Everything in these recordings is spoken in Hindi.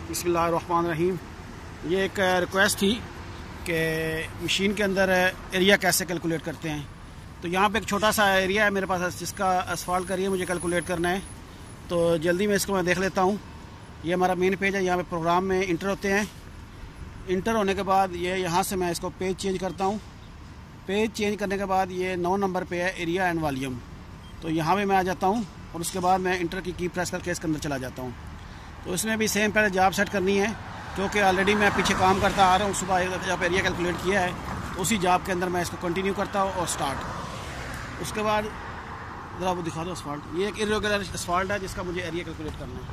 बिस्मिल्लाहिर्रहमानिर्रहीम। ये एक रिक्वेस्ट थी कि मशीन के अंदर एरिया कैसे कैलकुलेट करते हैं। तो यहाँ पे एक छोटा सा एरिया है मेरे पास जिसका असफाल्ट का एरिया मुझे कैलकुलेट करना है। तो जल्दी में इसको मैं देख लेता हूँ। ये हमारा मेन पेज है, यहाँ पे प्रोग्राम में इंटर होते हैं। इंटर होने के बाद ये यहाँ से मैं इसको पेज चेंज करता हूँ। पेज चेंज करने के बाद ये 9 नंबर पे है एरिया एंड वॉल्यूम। तो यहाँ पे मैं आ जाता हूँ और उसके बाद मैं इंटर की प्रेस करके इसके अंदर चला जाता हूँ। तो इसमें भी सेम पहले जॉब सेट करनी है, क्योंकि ऑलरेडी मैं पीछे काम करता आ रहा हूँ। सुबह जब एरिया कैलकुलेट किया है तो उसी जॉब के अंदर मैं इसको कंटिन्यू करता हूँ और स्टार्ट। उसके बाद ज़रा वो दिखा दो असफाल्ट। ये एक इरेगुलर असफाल्ट है जिसका मुझे एरिया कैलकुलेट करना है।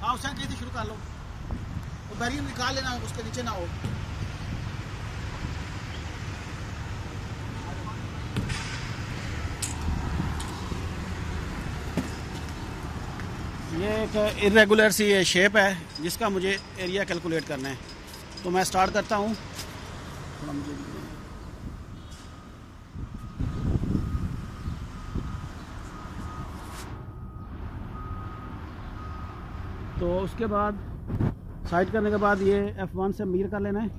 हाँ उस कहीं से शुरू कर लो, तो बैरियर निकाल लेना, उसके नीचे ना हो। ये एक इरेगुलर सी ये शेप है जिसका मुझे एरिया कैलकुलेट करना है। तो मैं स्टार्ट करता हूँ। थोड़ा मुझे तो उसके बाद साइड करने के बाद ये F1 से मेजर कर लेना है।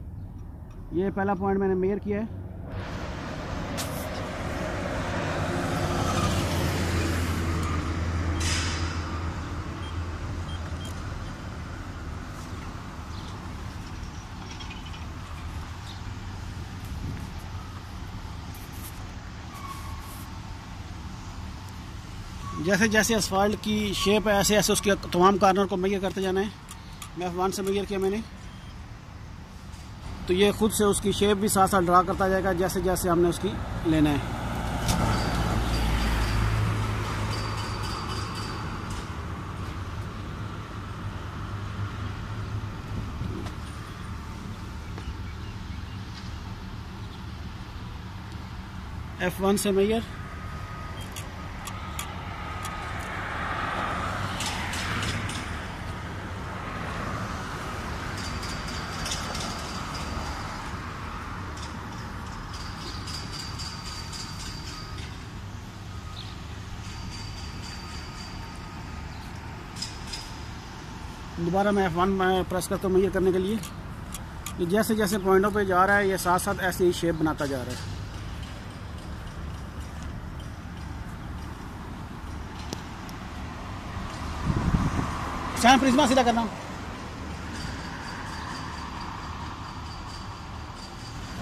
ये पहला पॉइंट मैंने मेजर किया है। जैसे जैसे असफाल्ट की शेप है ऐसे ऐसे उसके तमाम कार्नर को मेजर करते जाना है। मैं F1 से मेजर किया मैंने, तो ये खुद से उसकी शेप भी साथ साथ ड्रा करता जाएगा जैसे जैसे हमने उसकी लेना है। F1 से मेजर, दोबारा मैं F1 प्रेस करता हूँ मेजर करने के लिए। ये जैसे जैसे पॉइंटों पे जा रहा है ये साथ साथ ऐसे ही शेप बनाता जा रहा है। शायद प्रिज्मा सीधा करना।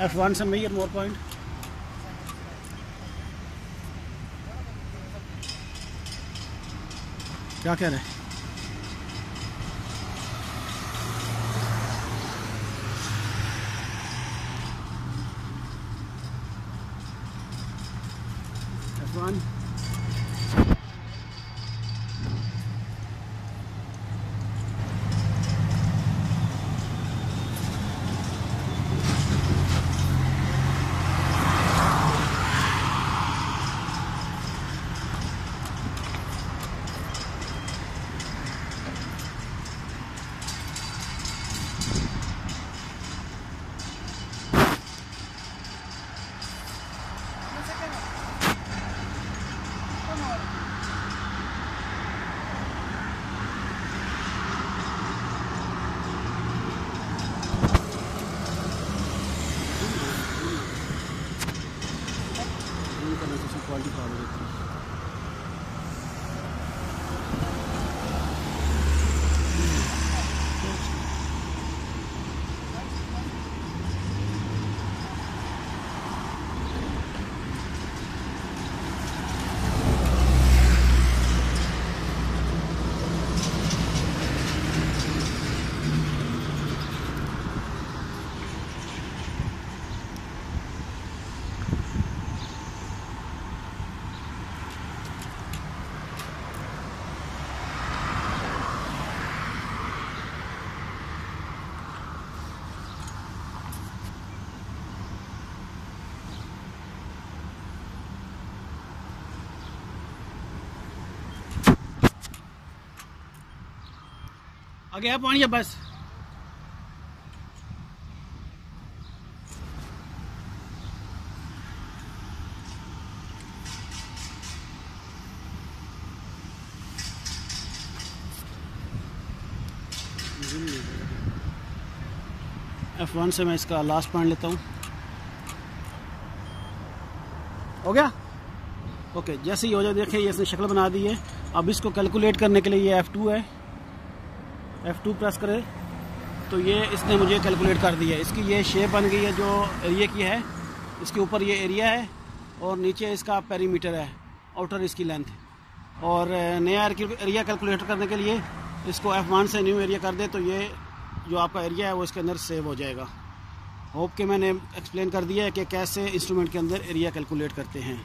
F1 से मेजर मोर पॉइंट। क्या कह रहे हैं? F1 क्वालिटी खराब हो जाती है। आगे है पानी या बस? F1 से मैं इसका लास्ट पॉइंट लेता हूँ। हो गया? ओके, जैसे ही हो जाए, देखिए ये इसने शक्ल बना दी है। अब इसको कैलकुलेट करने के लिए ये F2 है, F2 प्रेस करें तो ये इसने मुझे कैलकुलेट कर दिया है। इसकी ये शेप बन गई है जो एरिया की है। इसके ऊपर ये एरिया है और नीचे इसका पेरीमीटर है, आउटर इसकी लेंथ। और नया एरिया कैलकुलेट करने के लिए इसको F1 से न्यू एरिया कर दे तो ये जो आपका एरिया है वो इसके अंदर सेव हो जाएगा। होप कि मैंने एक्सप्लेन कर दिया है कि कैसे इंस्ट्रूमेंट के अंदर एरिया कैलकुलेट करते हैं।